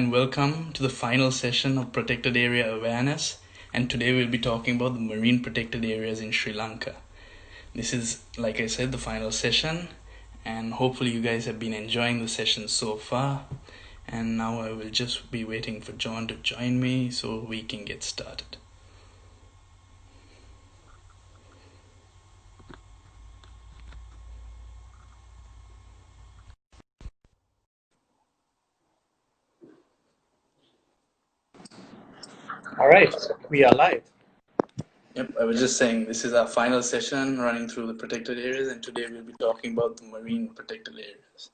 And welcome to the final session of Protected Area Awareness. And today we'll be talking about the marine protected areas in Sri Lanka. This is, like I said, the final session, and hopefully you guys have been enjoying the session so far. And now I will just be waiting for John to join me so we can get started. All right, we are live. Yep, I was just saying this is our final session running through the protected areas, and today we'll be talking about the marine protected areas.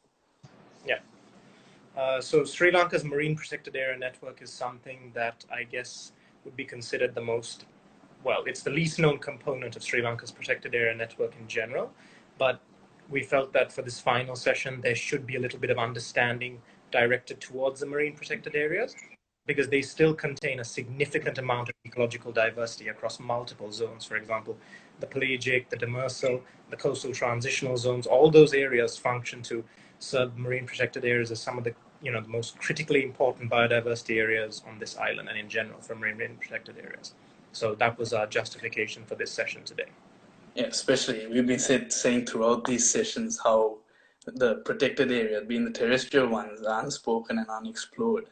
Yeah. So Sri Lanka's marine protected area network is something that I guess would be considered the most, well, it's the least known component of Sri Lanka's protected area network in general. But we felt that for this final session, there should be a little bit of understanding directed towards the marine protected areas, because they still contain a significant amount of ecological diversity across multiple zones. For example, the Pelagic, the Demersal, the coastal transitional zones, all those areas function to serve marine protected areas as some of the the most critically important biodiversity areas on this island and in general for marine protected areas. So that was our justification for this session today. Yeah, especially we've been saying throughout these sessions how the protected areas, being the terrestrial ones, are unspoken and unexplored.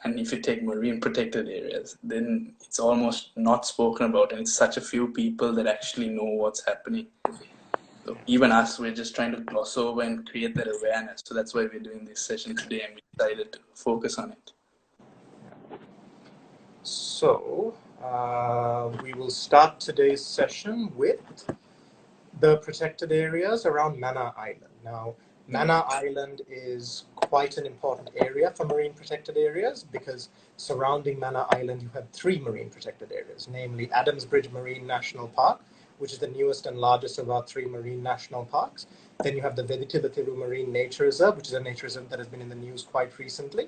And if you take marine protected areas, then it's almost not spoken about, and it's such a few people that actually know what's happening. So even us, we're just trying to gloss over and create that awareness. So that's why we're doing this session today, and we decided to focus on it. So we will start today's session with the protected areas around Mannar Island. Now, Mannar Island is quite an important area for marine protected areas because surrounding Mannar Island, you have three marine protected areas, namely Adams Bridge Marine National Park, which is the newest and largest of our three marine national parks. Then you have the Veditila Marine Nature Reserve, which is a nature reserve that has been in the news quite recently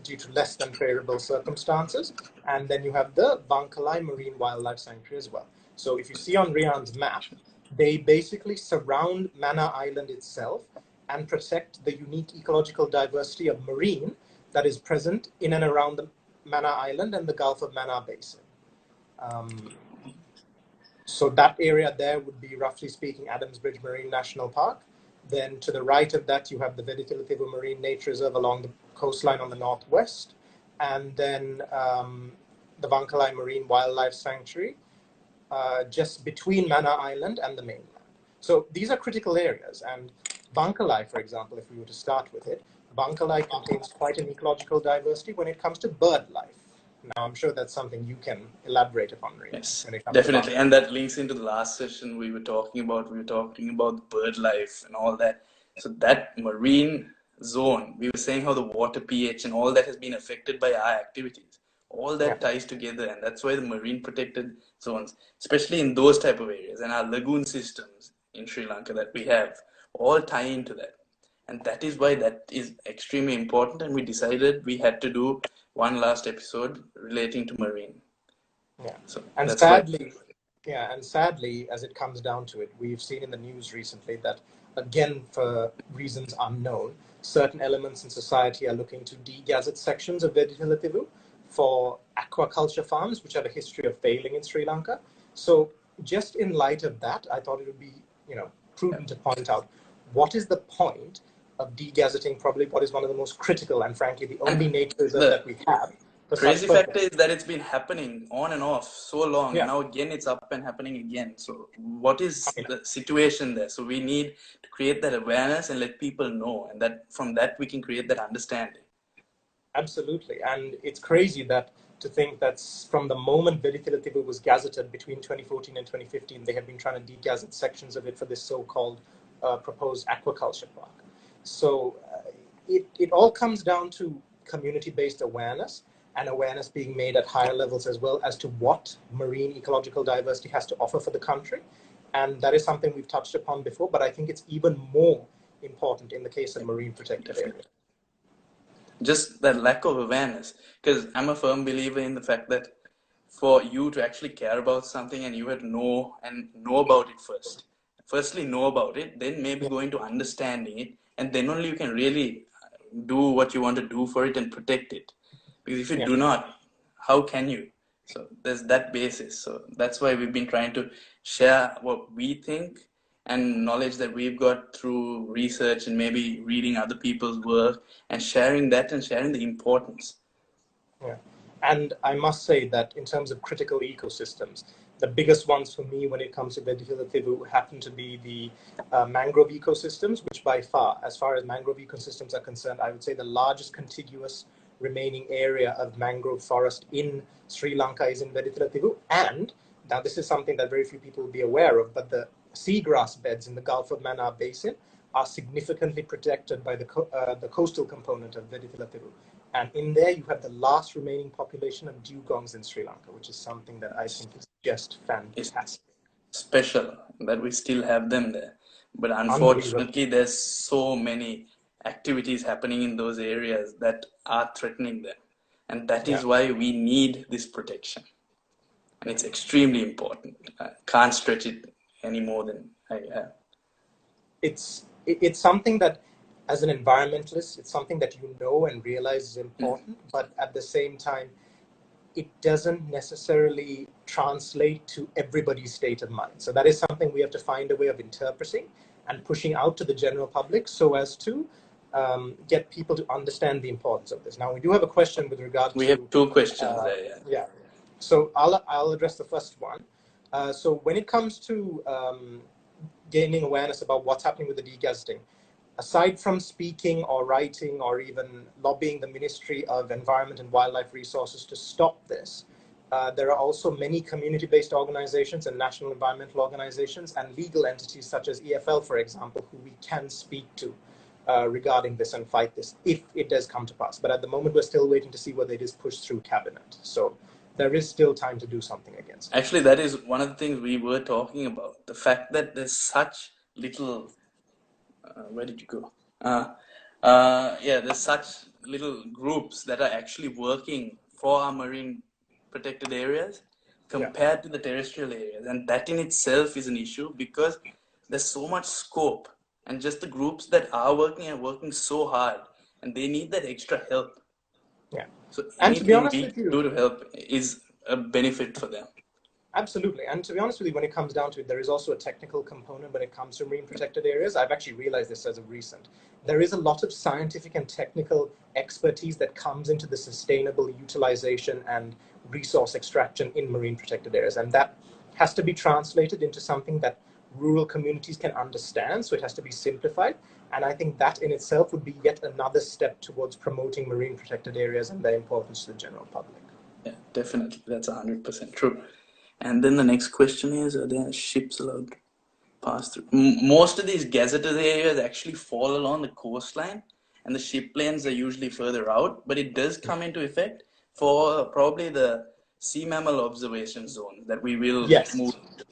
due to less than favorable circumstances. And then you have the Vankalai Marine Wildlife Sanctuary as well. So if you see on Riahn's map, they basically surround Mannar Island itself and protect the unique ecological diversity of marine that is present in and around the Mannar Island and the Gulf of Mannar Basin. So that area there would be, roughly speaking, Adams Bridge Marine National Park. Then to the right of that, you have the Veditila Marine Nature Reserve along the coastline on the northwest. And then the Vankalai Marine Wildlife Sanctuary, just between Mannar Island and the mainland. So these are critical areas. And Vankalai, for example, if we were to start with it, Vankalai contains quite an ecological diversity when it comes to bird life. Now, I'm sure that's something you can elaborate upon, Riahn. Yes, definitely. And that links into the last session we were talking about. We were talking about bird life and all that. So that marine zone, we were saying how the water pH and all that has been affected by our activities. All that ties together, and that's why the marine protected zones, especially in those type of areas, and our lagoon systems in Sri Lanka that we have, all tie into that. And that is why that is extremely important, and we decided we had to do one last episode relating to marine. Yeah. So and sadly, as it comes down to it, we've seen in the news recently that, again, for reasons unknown, certain elements in society are looking to de-gazette sections of Veditila for aquaculture farms, which have a history of failing in Sri Lanka. So just in light of that, I thought it would be, prudent to point out what is the point of de-gazetting probably what is one of the most critical and frankly the only nature reserve that we have. Crazy factor is that it's been happening on and off so long, Yeah. and now again it's up and happening again. So what is the situation there? So we need to create that awareness and let people know, and that from that we can create that understanding. Absolutely. And it's crazy to think that from the moment Veditila was gazetted between 2014 and 2015, they have been trying to de-gazette sections of it for this so-called proposed aquaculture park. So it all comes down to community-based awareness, and awareness being made at higher levels as well as to what marine ecological diversity has to offer for the country. And that is something we've touched upon before, but I think it's even more important in the case of marine protected areas. Just that lack of awareness, because I'm a firm believer in the fact that for you to actually care about something, and you have to know about it first. Firstly, know about it, then maybe go into understanding it, and then only you can really do what you want to do for it and protect it. Because if you Yeah. do not, how can you? So there's that basis. So that's why we've been trying to share what we think and knowledge that we've got through research and maybe reading other people's work and sharing that and sharing the importance. Yeah. And I must say that in terms of critical ecosystems, the biggest ones for me when it comes to Vedifilativu happen to be the mangrove ecosystems, which by as far as mangrove ecosystems are concerned, I would say the largest contiguous remaining area of mangrove forest in Sri Lanka is in Vedifilativu. And now this is something that very few people will be aware of, but the seagrass beds in the Gulf of Mannar Basin are significantly protected by the coastal component of Vedifilativu. And in there, you have the last remaining population of dugongs in Sri Lanka, which is something that I think is just It's fantastic. special that we still have them there. But Unbelievable. unfortunately, there's so many activities happening in those areas that are threatening them. And that is Yeah. why we need this protection. And it's extremely important. I can't stretch it any more than I have. It's something that, as an environmentalist, it's something that you know and realize is important, but at the same time, it doesn't necessarily translate to everybody's state of mind. So that is something we have to find a way of interpreting and pushing out to the general public so as to get people to understand the importance of this. Now, we do have a question with regard We to... have two questions there, yeah. Yeah. So I'll address the first one. So when it comes to gaining awareness about what's happening with the degazetting, aside from speaking or writing or even lobbying the Ministry of Environment and Wildlife Resources to stop this, there are also many community-based organizations and national environmental organizations and legal entities such as EFL, for example, who we can speak to regarding this and fight this if it does come to pass. But at the moment, we're still waiting to see whether it is pushed through cabinet. So there is still time to do something against it. Actually, that is one of the things we were talking about. The fact that there's such little... where did you go? Yeah, there's such little groups that are actually working for our marine protected areas compared to the terrestrial areas. And that in itself is an issue because there's so much scope. And just the groups that are working so hard and they need that extra help. Yeah. So And to be anything honest we with you, do to help is a benefit for them. absolutely. And to be honest with you, when it comes down to it, there is also a technical component when it comes to marine protected areas. I've actually realized this as of recent. There is a lot of scientific and technical expertise that comes into the sustainable utilization and resource extraction in marine protected areas. And that has to be translated into something that rural communities can understand. So it has to be simplified. And I think that in itself would be yet another step towards promoting marine protected areas and their importance to the general public. Yeah, definitely. That's 100% true. And then the next question is, are there ships allowed to pass through? Most of these gazetted areas actually fall along the coastline, and the ship lanes are usually further out, but it does come into effect for probably the sea mammal observation zone that we will move to.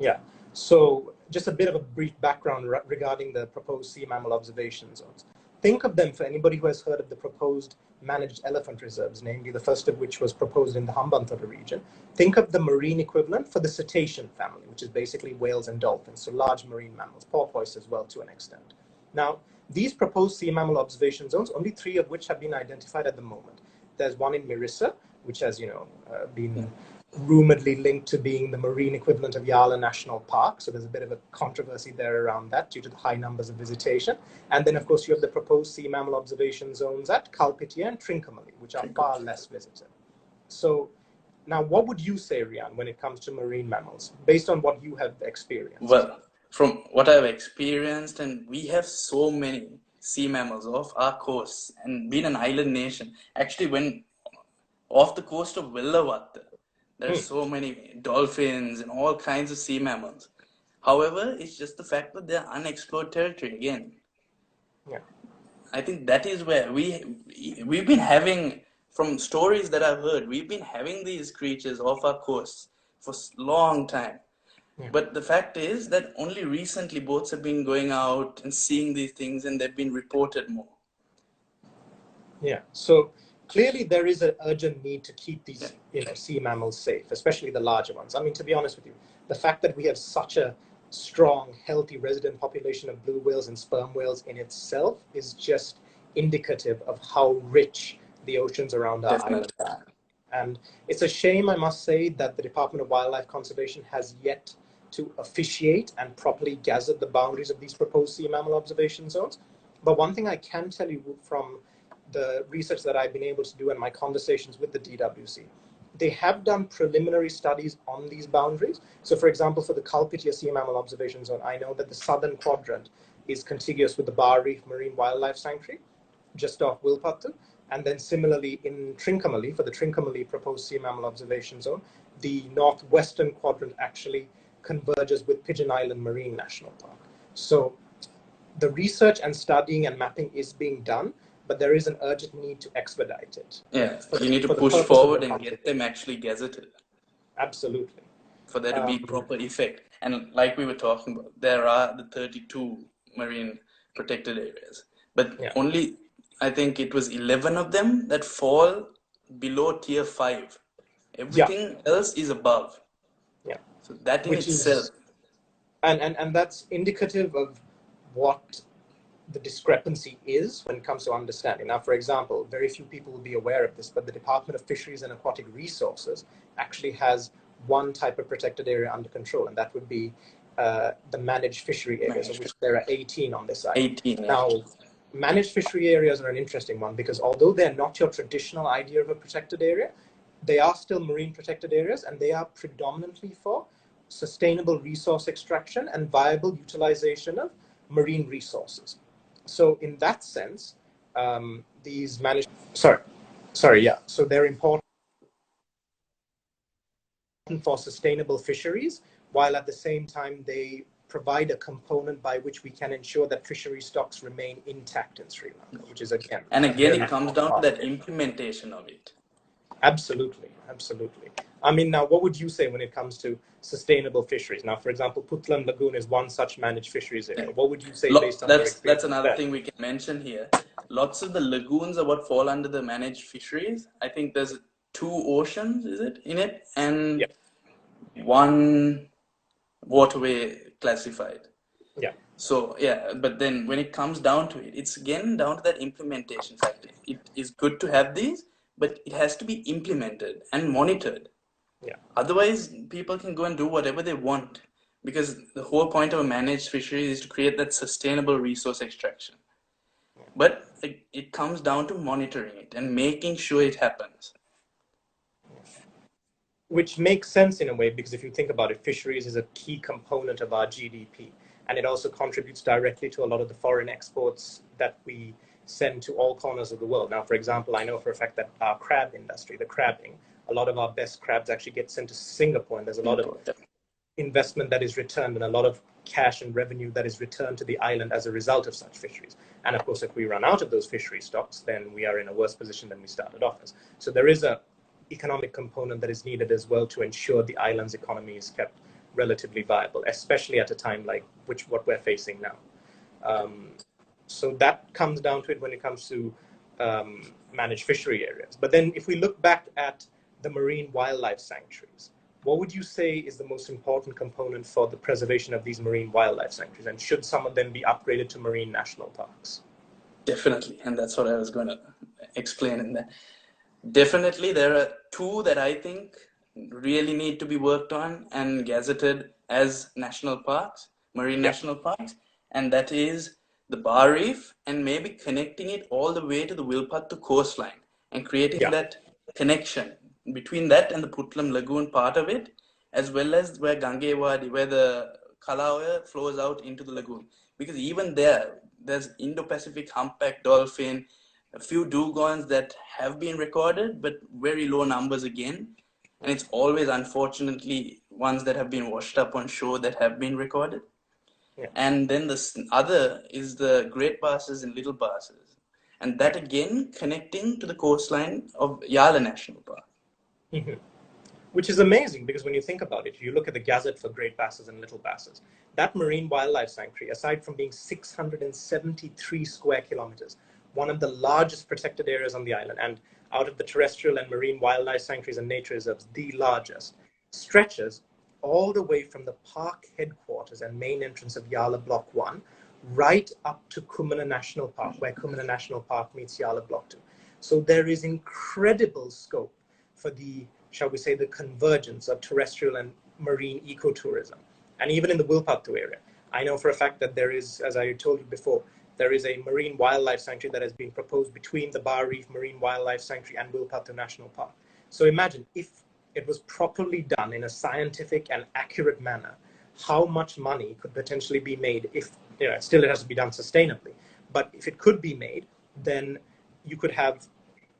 Yeah. So just a bit of a brief background regarding the proposed sea mammal observation zones. Think of them, for anybody who has heard of the proposed managed elephant reserves, namely the first of which was proposed in the Hambantota region. Think of the marine equivalent for the cetacean family, which is basically whales and dolphins, so large marine mammals, porpoise as well to an extent. Now, these proposed sea mammal observation zones, only 3 of which have been identified at the moment. There's one in Mirissa, which has, been rumoredly linked to being the marine equivalent of Yala National Park. So there's a bit of a controversy there around that due to the high numbers of visitation. And then, of course, you have the proposed sea mammal observation zones at Kalpitia and Trincomalee, which are far less visited. So now, what would you say, Riahn, when it comes to marine mammals, based on what you have experienced? Well, from what I've experienced, and we have so many sea mammals off our coast, and being an island nation, actually when off the coast of Vellavatta, there are so many dolphins and all kinds of sea mammals. However, it's just the fact that they're unexplored territory again. Yeah. I think that is where we've been having, from stories that I've heard, we've been having these creatures off our coast for a long time. Yeah. But the fact is that only recently boats have been going out and seeing these things, and they've been reported more. Yeah. So clearly there is an urgent need to keep these sea mammals safe, especially the larger ones. I mean, to be honest with you, the fact that we have such a strong, healthy resident population of blue whales and sperm whales in itself is just indicative of how rich the oceans around our island Definitely. are. And it's a shame, I must say, that the Department of Wildlife Conservation has yet to officiate and properly gazette the boundaries of these proposed sea mammal observation zones. But one thing I can tell you from the research that I've been able to do and my conversations with the DWC, they have done preliminary studies on these boundaries. So for example, for the Kalpitia Sea Mammal Observation Zone, I know that the southern quadrant is contiguous with the Bar Reef Marine Wildlife Sanctuary, just off Wilpattu. And then similarly in Trincomalee, for the Trincomalee proposed sea mammal observation zone, the northwestern quadrant actually converges with Pigeon Island Marine National Park. So the research and studying and mapping is being done, but there is an urgent need to expedite it. Yeah, you need to push purpose of forward the and get them actually gazetted Absolutely. for there to be proper effect. And like we were talking about, there are the 32 marine protected areas, but only, I think it was 11 of them that fall below tier 5. Everything else is above. Yeah. So that in Which itself. And that's indicative of what the discrepancy is when it comes to understanding. Now, for example, very few people will be aware of this, but the Department of Fisheries and Aquatic Resources actually has one type of protected area under control, and that would be the managed fishery areas, of which there are 18 on this island. 18. Now, managed fishery areas are an interesting one because although they're not your traditional idea of a protected area, they are still marine protected areas, and they are predominantly for sustainable resource extraction and viable utilization of marine resources. So in that sense, these managed, so they're important for sustainable fisheries, while at the same time they provide a component by which we can ensure that fishery stocks remain intact in Sri Lanka, which is again. And again, it comes down to that implementation of it. Absolutely, absolutely. I mean, now, what would you say when it comes to sustainable fisheries? Now, for example, Putlam Lagoon is one such managed fisheries area. What would you say based on your experience? That's another thing we can mention here. Lots of the lagoons are what fall under the managed fisheries. I think there's 2 oceans, is it, in it? And one waterway classified. Yeah. So, yeah, but then when it comes down to it, it's again down to that implementation factor. It is good to have these, but it has to be implemented and monitored. Yeah. Otherwise, people can go and do whatever they want, because the whole point of a managed fishery is to create that sustainable resource extraction. But it comes down to monitoring it and making sure it happens. Which makes sense in a way, because if you think about it, fisheries is a key component of our GDP, and it also contributes directly to a lot of the foreign exports that we send to all corners of the world. Now, for example, I know for a fact that our crab industry, the crabbing, a lot of our best crabs actually get sent to Singapore, and there's a lot of investment that is returned and a lot of cash and revenue that is returned to the island as a result of such fisheries. And of course, if we run out of those fishery stocks, then we are in a worse position than we started off as. So there is a economic component that is needed as well to ensure the island's economy is kept relatively viable, especially at a time like what we're facing now. So that comes down to it when it comes to managed fishery areas. But then if we look back at the marine wildlife sanctuaries, what would you say is the most important component for the preservation of these marine wildlife sanctuaries? And should some of them be upgraded to marine national parks? Definitely, and that's what I was going to explain in there. Definitely, there are 2 that I think really need to be worked on and gazetted as national parks, marine national parks, and that is the Bar Reef, and maybe connecting it all the way to the Wilpattu coastline and creating that connection between that and the Putlam Lagoon part of it, as well as where Gangewadi, where the Kalawaya flows out into the lagoon. Because even there's Indo-Pacific humpback dolphin, a few dugongs that have been recorded, but very low numbers again. And it's always, unfortunately, ones that have been washed up on shore that have been recorded. Yeah. And then the other is the great basses and little basses. And that again connecting to the coastline of Yala National Park. Mm-hmm. Which is amazing, because when you think about it, you look at the gazette for great basses and little basses. That marine wildlife sanctuary, aside from being 673 square kilometers, one of the largest protected areas on the island, and out of the terrestrial and marine wildlife sanctuaries and nature reserves, the largest, stretches all the way from the park headquarters and main entrance of Yala Block 1 right up to Kumana National Park, where Kumana National Park meets Yala Block 2. So there is incredible scope for the, shall we say, the convergence of terrestrial and marine ecotourism. And even in the Wilpattu area, I know for a fact that there is, as I told you before, there is a marine wildlife sanctuary that has been proposed between the Bar Reef Marine Wildlife Sanctuary and Wilpattu National Park. So imagine if it was properly done in a scientific and accurate manner, how much money could potentially be made if, still it has to be done sustainably, but if it could be made, then you could have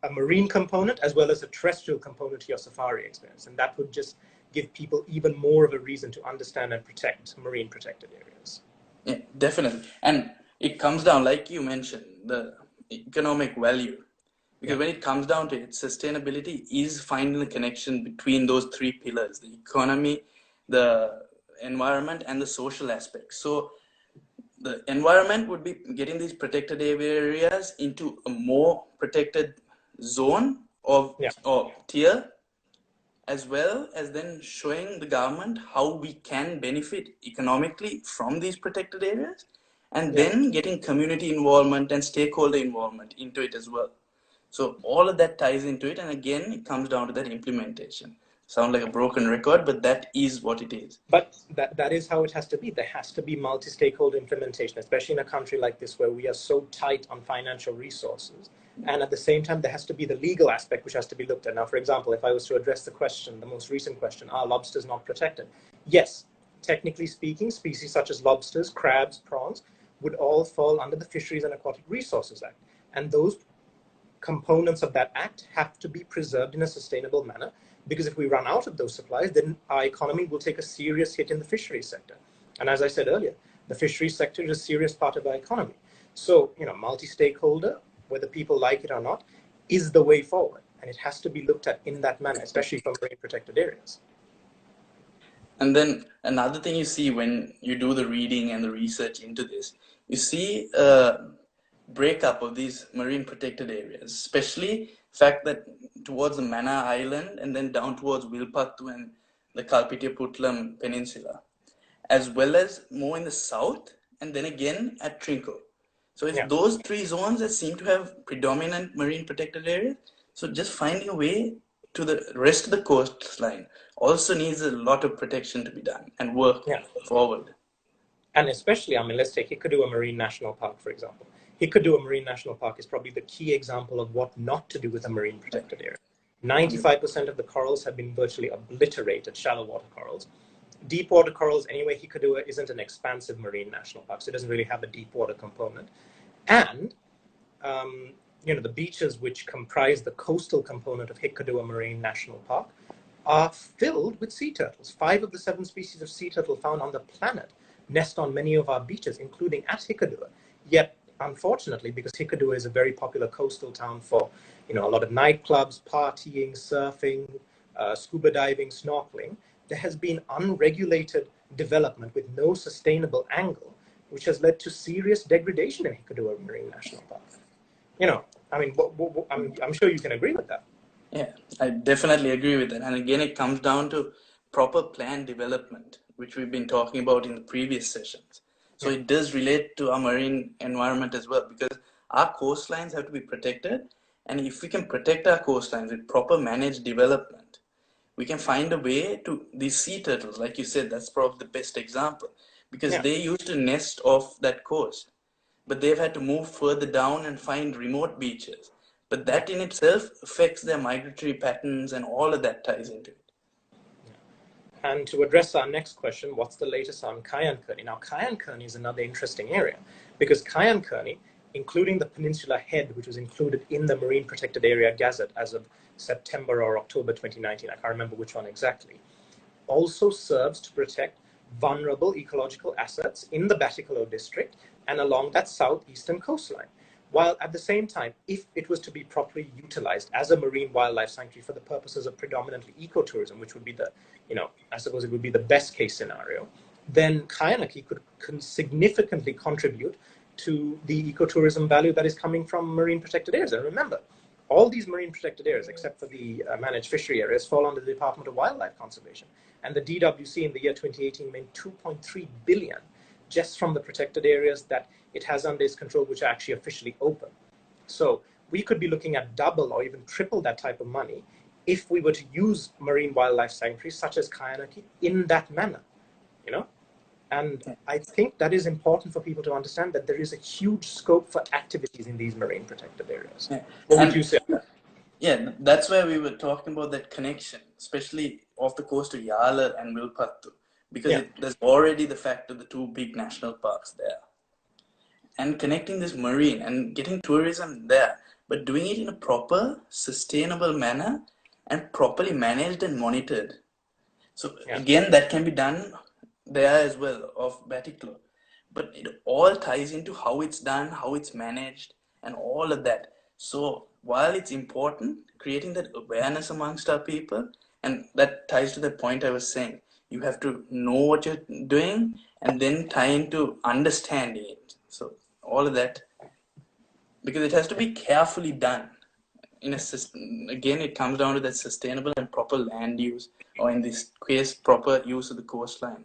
a marine component as well as a terrestrial component to your safari experience. And that would just give people even more of a reason to understand and protect marine protected areas. Yeah, definitely. And it comes down, like you mentioned, the economic value. Because when it comes down to it, sustainability is finding the connection between those three pillars, the economy, the environment, and the social aspect. So the environment would be getting these protected areas into a more protected zone or tier, as well as then showing the government how we can benefit economically from these protected areas, and then getting community involvement and stakeholder involvement into it as well. So all of that ties into it, and again, it comes down to that implementation. Sound like a broken record, but that is what it is. But that is how it has to be. There has to be multi-stakeholder implementation, especially in a country like this where we are so tight on financial resources. And at the same time, there has to be the legal aspect which has to be looked at. Now, for example, if I was to address the question, the most recent question, are lobsters not protected? Yes, technically speaking, species such as lobsters, crabs, prawns would all fall under the Fisheries and Aquatic Resources Act. And those components of that act have to be preserved in a sustainable manner, because if we run out of those supplies, then our economy will take a serious hit in the fisheries sector. And as I said earlier, the fisheries sector is a serious part of our economy. So, multi-stakeholder, whether people like it or not, is the way forward. And it has to be looked at in that manner, especially for marine protected areas. And then another thing you see when you do the reading and the research into this, you see breakup of these marine protected areas, especially the fact that towards the Mannar Island and then down towards Wilpattu and the Kalpitiya-Putlam Peninsula, as well as more in the south and then again at Trinco. So it's those three zones that seem to have predominant marine protected areas. So just finding a way to the rest of the coastline also needs a lot of protection to be done and work forward. And especially, let's take Hikkaduwa Marine National Park, for example. Hikkaduwa Marine National Park is probably the key example of what not to do with a marine protected area. 95% of the corals have been virtually obliterated, shallow water corals. Deep water corals, anyway, Hikkaduwa isn't an expansive marine national park, so it doesn't really have a deep water component. And, the beaches which comprise the coastal component of Hikkaduwa Marine National Park are filled with sea turtles. 5 of the 7 species of sea turtle found on the planet nest on many of our beaches, including at Hikkaduwa. Yet, unfortunately, because Hikkaduwa is a very popular coastal town for, a lot of nightclubs, partying, surfing, scuba diving, snorkeling, there has been unregulated development with no sustainable angle, which has led to serious degradation in Hikkaduwa Marine National Park. I'm sure you can agree with that. Yeah, I definitely agree with that. And again, it comes down to proper plan development, which we've been talking about in the previous sessions. So it does relate to our marine environment as well, because our coastlines have to be protected. And if we can protect our coastlines with proper managed development, we can find a way to these sea turtles. Like you said, that's probably the best example, because they used to nest off that coast, but they've had to move further down and find remote beaches. But that in itself affects their migratory patterns, and all of that ties into it. And to address our next question, what's the latest on Kayankurni? Now, Kayankurni is another interesting area, because Kayankurni, including the Peninsula Head, which was included in the Marine Protected Area Gazette as of September or October 2019, I can't remember which one exactly, also serves to protect vulnerable ecological assets in the Batticaloa district and along that southeastern coastline. While at the same time, if it was to be properly utilized as a marine wildlife sanctuary for the purposes of predominantly ecotourism, which would be the, I suppose it would be the best case scenario, then Kayanaki could significantly contribute to the ecotourism value that is coming from marine protected areas. And remember, all these marine protected areas, except for the managed fishery areas, fall under the Department of Wildlife Conservation. And the DWC in the year 2018 made 2.3 billion just from the protected areas that it has under its control which are actually officially open. So we could be looking at double or even triple that type of money if we were to use marine wildlife sanctuaries such as Kayanaki in that manner, you know? And I think that is important for people to understand, that there is a huge scope for activities in these marine protected areas. Yeah. What would you say on that? Yeah, that's where we were talking about that connection, especially off the coast of Yala and Vilpattu, because there's already the fact of the two big national parks there. And connecting this marine and getting tourism there, but doing it in a proper, sustainable manner and properly managed and monitored. So again, that can be done there as well of Batiklo. But it all ties into how it's done, how it's managed, and all of that. So while it's important, creating that awareness amongst our people, and that ties to the point I was saying, you have to know what you're doing and then tie into understanding it. So all of that, because it has to be carefully done. In a system, again, it comes down to that sustainable and proper land use, or in this case, proper use of the coastline.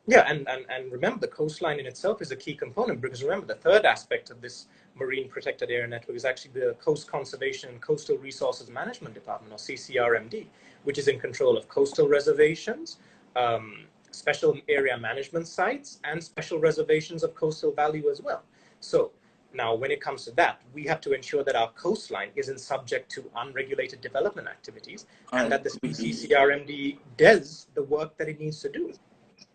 Yeah, and remember, the coastline in itself is a key component, because remember, the third aspect of this Marine Protected Area Network is actually the Coast Conservation and Coastal Resources Management Department, or CCRMD, which is in control of coastal reservations, special area management sites, and special reservations of coastal value as well. So now, when it comes to that, we have to ensure that our coastline isn't subject to unregulated development activities, and that the CCRMD does the work that it needs to do.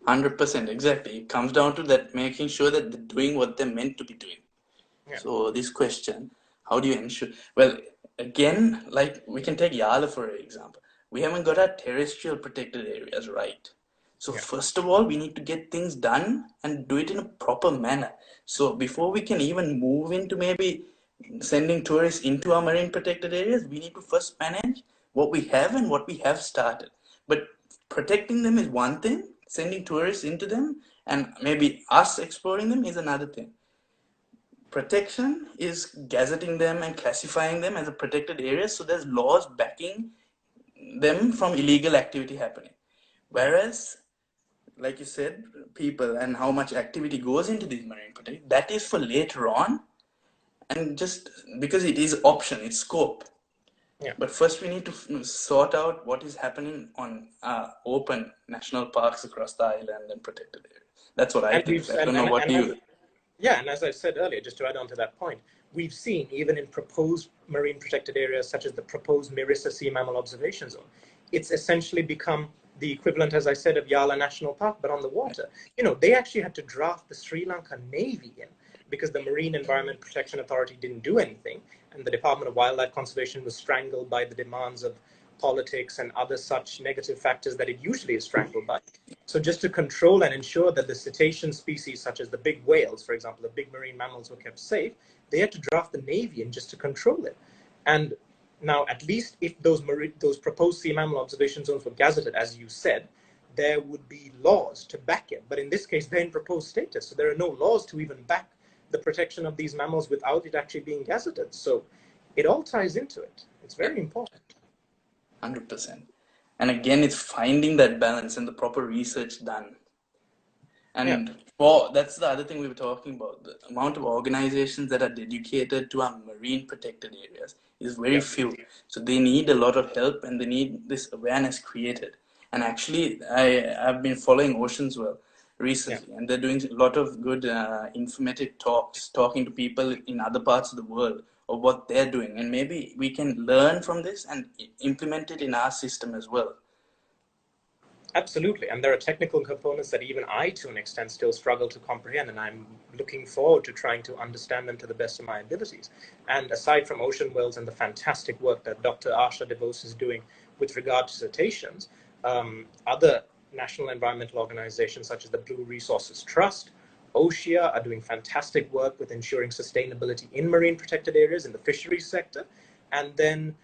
100%, exactly. It comes down to that, making sure that they're doing what they're meant to be doing. Yeah. So this question, how do you ensure? Well, again, like we can take Yala for example. We haven't got our terrestrial protected areas right. So first of all, we need to get things done and do it in a proper manner. So before we can even move into maybe sending tourists into our marine protected areas, we need to first manage what we have and what we have started. But protecting them is one thing, sending tourists into them and maybe us exploring them is another thing. Protection is gazetting them and classifying them as a protected area, so there's laws backing them from illegal activity happening. Whereas, like you said, people and how much activity goes into these marine protected, that is for later on, and just because it is option, it's scope. Yeah. But first we need to sort out what is happening on open national parks across the island and protected areas. That's what I think. I don't know what you... Yeah, and as I said earlier, just to add on to that point, we've seen even in proposed marine protected areas, such as the proposed Mirissa Sea Mammal Observation Zone, it's essentially become the equivalent, as I said, of Yala National Park, but on the water. You know, they actually had to draft the Sri Lanka Navy in because the Marine Environment Protection Authority didn't do anything, and the Department of Wildlife Conservation was strangled by the demands of politics and other such negative factors that it usually is strangled by. So just to control and ensure that the cetacean species, such as the big whales, for example, the big marine mammals, were kept safe, they had to draft the Navy in just to control it. And now, at least if those proposed sea mammal observation zones were gazetted, as you said, there would be laws to back it. But in this case, they're in proposed status, so there are no laws to even back the protection of these mammals without it actually being gazetted. So it all ties into it. It's very important. 100%. And again, it's finding that balance and the proper research done. And that's the other thing we were talking about. The amount of organizations that are dedicated to our marine protected areas is very few. So they need a lot of help and they need this awareness created. And actually, I've been following Oceanswell recently, and they're doing a lot of good informative talks, talking to people in other parts of the world of what they're doing. And maybe we can learn from this and implement it in our system as well. Absolutely. And there are technical components that even I, to an extent, still struggle to comprehend. And I'm looking forward to trying to understand them to the best of my abilities. And aside from Oceanswell and the fantastic work that Dr. Asha DeVos is doing with regard to cetaceans, other national environmental organizations such as the Blue Resources Trust, OSHA, are doing fantastic work with ensuring sustainability in marine protected areas in the fisheries sector. And then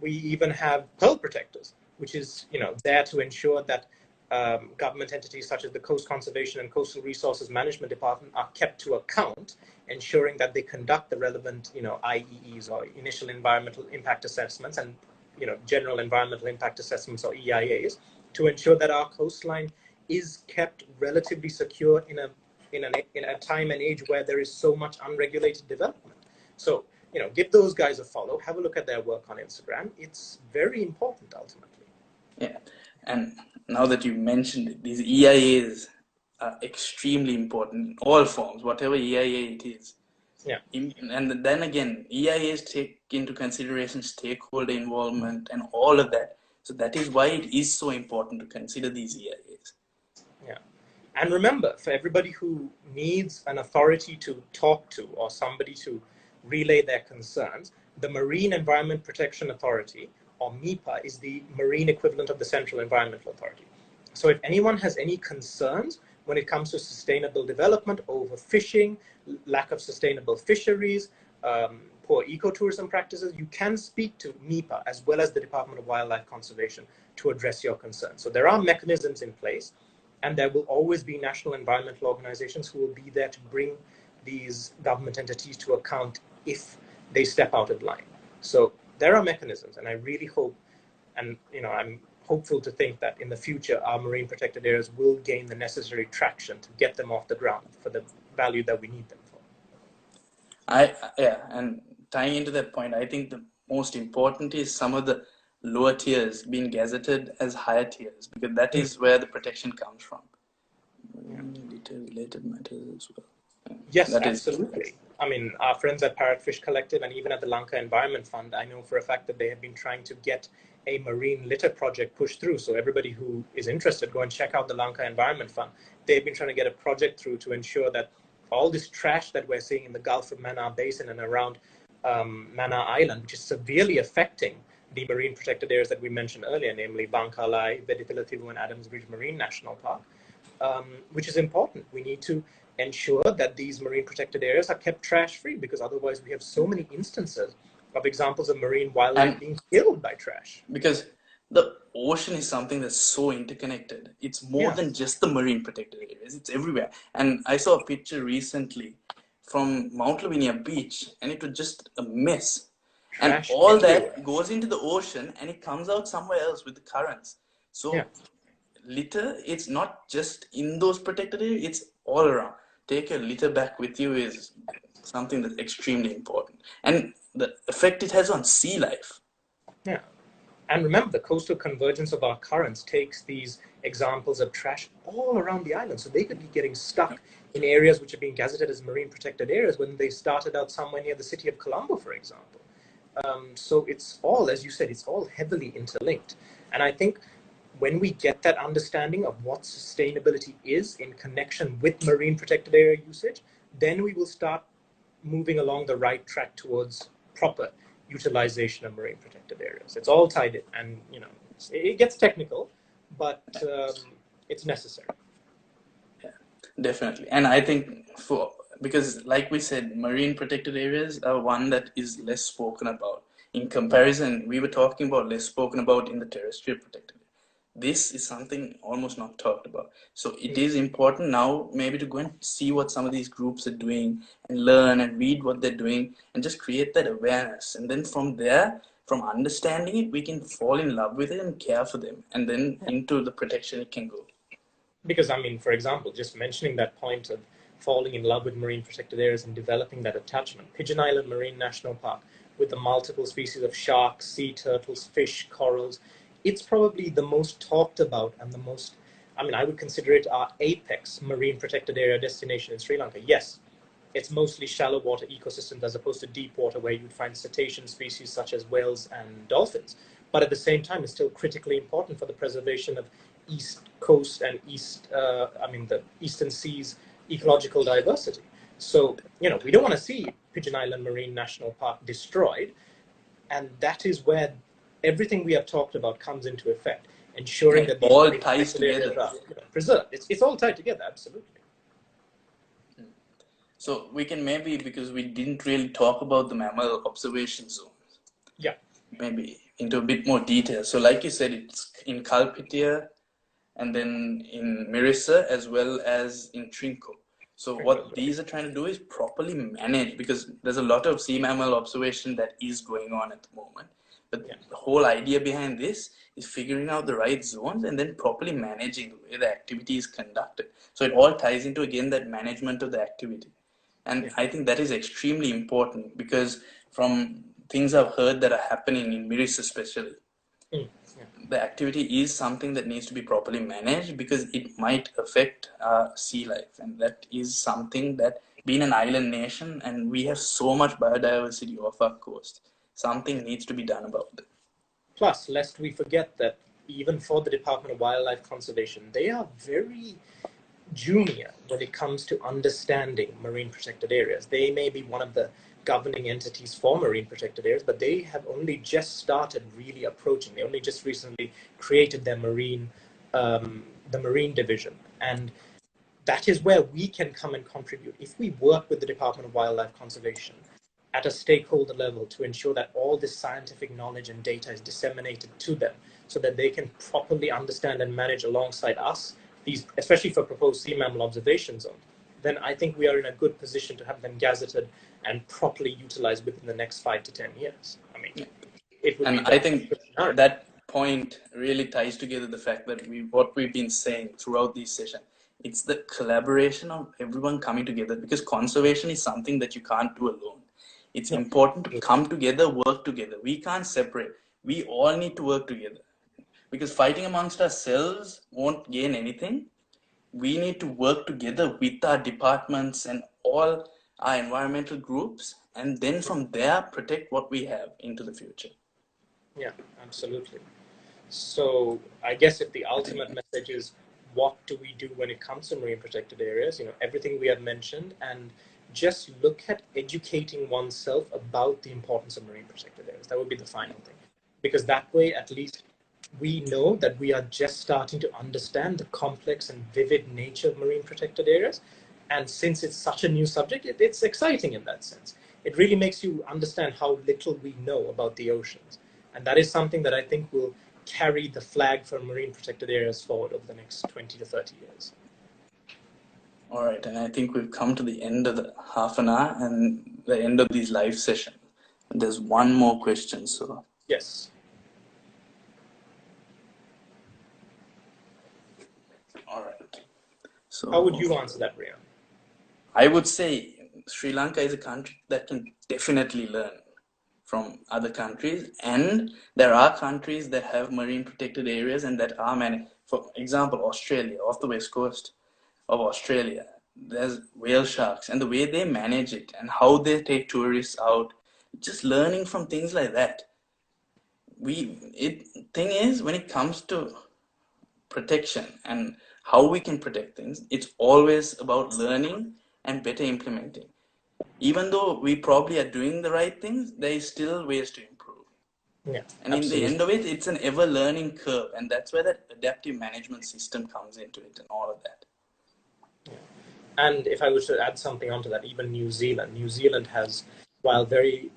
we even have pearl protectors, which is, there to ensure that government entities such as the Coast Conservation and Coastal Resources Management Department are kept to account, ensuring that they conduct the relevant, IEEs, or initial environmental impact assessments, and general environmental impact assessments, or EIAs, to ensure that our coastline is kept relatively secure in a in a time and age where there is so much unregulated development. So, give those guys a follow, have a look at their work on Instagram. It's very important ultimately. Yeah, and now that you mentioned it, these EIAs are extremely important in all forms, whatever EIA it is. Yeah. And then again, EIAs take into consideration stakeholder involvement and all of that. So that is why it is so important to consider these EIAs. Yeah. And remember, for everybody who needs an authority to talk to or somebody to relay their concerns, the Marine Environment Protection Authority, or MIPA, is the marine equivalent of the Central Environmental Authority. So if anyone has any concerns when it comes to sustainable development, overfishing, lack of sustainable fisheries, poor ecotourism practices, you can speak to MIPA as well as the Department of Wildlife Conservation to address your concerns. So there are mechanisms in place, and there will always be national environmental organizations who will be there to bring these government entities to account if they step out of line. So there are mechanisms, and I really hope, and I'm hopeful to think that in the future our marine protected areas will gain the necessary traction to get them off the ground for the value that we need them for. And tying into that point, I think the most important is some of the lower tiers being gazetted as higher tiers, because that is where the protection comes from. Related matters as well. Yes, absolutely. I mean, our friends at Parrotfish Collective and even at the Lanka Environment Fund, I know for a fact that they have been trying to get a marine litter project pushed through. So everybody who is interested, go and check out the Lanka Environment Fund. They've been trying to get a project through to ensure that all this trash that we're seeing in the Gulf of Mannar Basin and around Mannar Island, which is severely affecting the marine protected areas that we mentioned earlier, namely Bangkalai, Vedipilativu, and Adams Bridge Marine National Park, which is important. We need to ensure that these marine protected areas are kept trash-free, because otherwise we have so many instances of examples of marine wildlife being killed by trash. Because the ocean is something that's so interconnected. It's more than just the marine protected areas. It's everywhere. And I saw a picture recently from Mount Lavinia Beach, and it was just a mess. Trash and all everywhere. That goes into the ocean, and it comes out somewhere else with the currents. So litter, it's not just in those protected areas, it's all around. Take your litter back with you is something that's extremely important. And the effect it has on sea life. Yeah. And remember, the coastal convergence of our currents takes these examples of trash all around the island. So they could be getting stuck in areas which are being gazetted as marine protected areas when they started out somewhere near the city of Colombo, for example. So it's all, as you said, it's all heavily interlinked. And I think when we get that understanding of what sustainability is in connection with marine protected area usage, then we will start moving along the right track towards proper utilization of marine protected areas. It's all tied in, and it gets technical, but it's necessary. Yeah, definitely. And I think because like we said, marine protected areas are one that is less spoken about. In comparison, we were talking about less spoken about in the terrestrial protected area. This is something almost not talked about. So it is important now maybe to go and see what some of these groups are doing and learn and read what they're doing and just create that awareness. And then from there, from understanding it, we can fall in love with it and care for them. And then into the protection it can go. Because, I mean, for example, just mentioning that point of falling in love with marine protected areas and developing that attachment. Pigeon Island Marine National Park, with the multiple species of sharks, sea turtles, fish, corals, it's probably the most talked about and the most, I would consider it our apex marine protected area destination in Sri Lanka. Yes, it's mostly shallow water ecosystems as opposed to deep water where you'd find cetacean species such as whales and dolphins. But at the same time, it's still critically important for the preservation of East Coast and the Eastern Seas ecological diversity. So, we don't want to see Pigeon Island Marine National Park destroyed. And that is where everything we have talked about comes into effect, ensuring that these all ties together are preserved. It's all tied together, absolutely. So we can maybe, because we didn't really talk about the mammal observation zones, maybe into a bit more detail. So like you said, it's in Kalpitia and then in Mirissa as well as in Trinco. So what these are trying to do is properly manage, because there's a lot of sea mammal observation that is going on at the moment. But Yeah. the whole idea behind this is figuring out the right zones and then properly managing the way the activity is conducted. So it all ties into, again, that management of the activity. And I think that is extremely important, because from things I've heard that are happening in Miris especially, the activity is something that needs to be properly managed, because it might affect sea life. And that is something that, being an island nation and we have so much biodiversity off our coast, something needs to be done about it. Plus, lest we forget that even for the Department of Wildlife Conservation, they are very junior when it comes to understanding marine protected areas. They may be one of the governing entities for marine protected areas, but they have only just started really approaching. They only just recently created their the marine division. And that is where we can come and contribute. If we work with the Department of Wildlife Conservation at a stakeholder level to ensure that all this scientific knowledge and data is disseminated to them so that they can properly understand and manage alongside us, these, especially for proposed sea mammal observation zone, then I think we are in a good position to have them gazetted and properly utilized within the next 5 to 10 years. I mean, it would And be I think that point really ties together the fact that what we've been saying throughout these sessions. It's the collaboration of everyone coming together, because conservation is something that you can't do alone. It's important to come together, work together. We can't separate. We all need to work together, because fighting amongst ourselves won't gain anything. We need to work together with our departments and all our environmental groups, and then from there protect what we have into the future. Yeah, absolutely. So I guess if the ultimate message is, what do we do when it comes to marine protected areas? Everything we have mentioned, and just look at educating oneself about the importance of marine protected areas. That would be the final thing, because that way, at least we know that we are just starting to understand the complex and vivid nature of marine protected areas. And since it's such a new subject, it's exciting in that sense. It really makes you understand how little we know about the oceans. And that is something that I think will carry the flag for marine protected areas forward over the next 20 to 30 years. All right, and I think we've come to the end of the half an hour and the end of these live sessions. And there's one more question, so. Yes. All right. So how would you answer that, Riahn? I would say Sri Lanka is a country that can definitely learn from other countries, and there are countries that have marine protected areas and that are managed. For example, Australia, off the west coast of Australia, there's whale sharks, and the way they manage it and how they take tourists out, just learning from things like that. Thing is, when it comes to protection and how we can protect things, it's always about learning and better implementing. Even though we probably are doing the right things, there is still ways to improve. Yeah, and absolutely. In the end of it, it's an ever learning curve, and that's where that adaptive management system comes into it and all of that. Yeah. And if I was to add something onto that, even New Zealand has, while very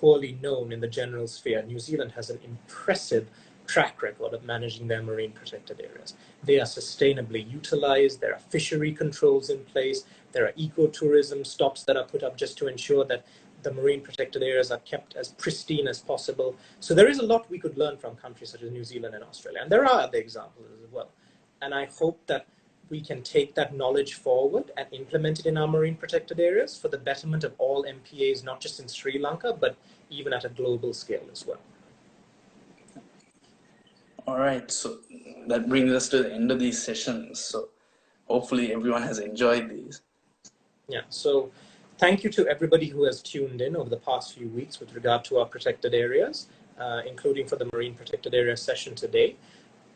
poorly known in the general sphere, New Zealand has an impressive track record of managing their marine protected areas. They are sustainably utilized, there are fishery controls in place, there are ecotourism stops that are put up just to ensure that the marine protected areas are kept as pristine as possible. So there is a lot we could learn from countries such as New Zealand and Australia. And there are other examples as well. And I hope that we can take that knowledge forward and implement it in our marine protected areas for the betterment of all MPAs, not just in Sri Lanka, but even at a global scale as well. All right, so that brings us to the end of these sessions. So hopefully everyone has enjoyed these. Yeah, so thank you to everybody who has tuned in over the past few weeks with regard to our protected areas, including for the marine protected area session today.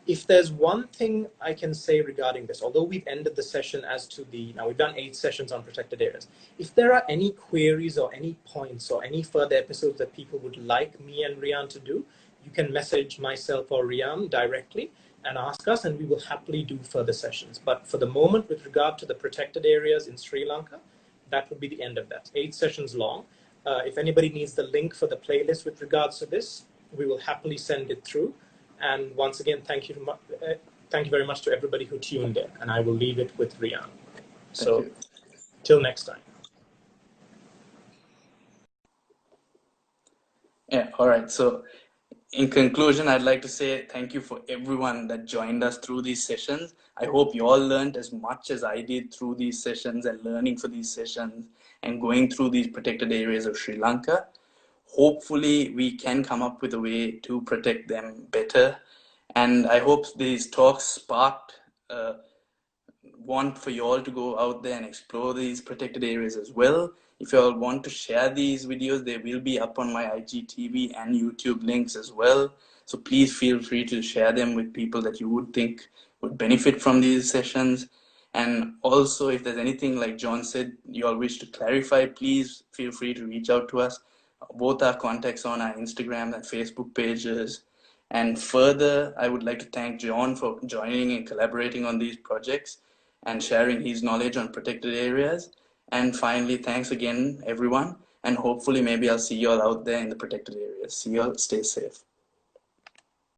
If there's one thing I can say regarding this, although we've ended the session now we've done 8 sessions on protected areas. If there are any queries or any points or any further episodes that people would like me and Riahn to do, you can message myself or Riahn directly and ask us, and we will happily do further sessions. But for the moment, with regard to the protected areas in Sri Lanka, that would be the end of that. 8 sessions long. If anybody needs the link for the playlist with regards to this, we will happily send it through. And once again, thank you very much to everybody who tuned in, and I will leave it with Riahn. So, till next time. Yeah, all right. So In conclusion, I'd like to say thank you for everyone that joined us through these sessions. I hope you all learned as much as I did through these sessions and learning for these sessions and going through these protected areas of Sri Lanka. Hopefully, we can come up with a way to protect them better. And I hope these talks sparked want for you all to go out there and explore these protected areas as well. If you all want to share these videos, they will be up on my IGTV and YouTube links as well. So please feel free to share them with people that you would think would benefit from these sessions. And also, if there's anything like John said, you all wish to clarify, please feel free to reach out to us. Both our contacts on our Instagram and Facebook pages. And further, I would like to thank John for joining and collaborating on these projects and sharing his knowledge on protected areas. And finally, thanks again, everyone. And hopefully, maybe I'll see you all out there in the protected areas. See you all. Stay safe.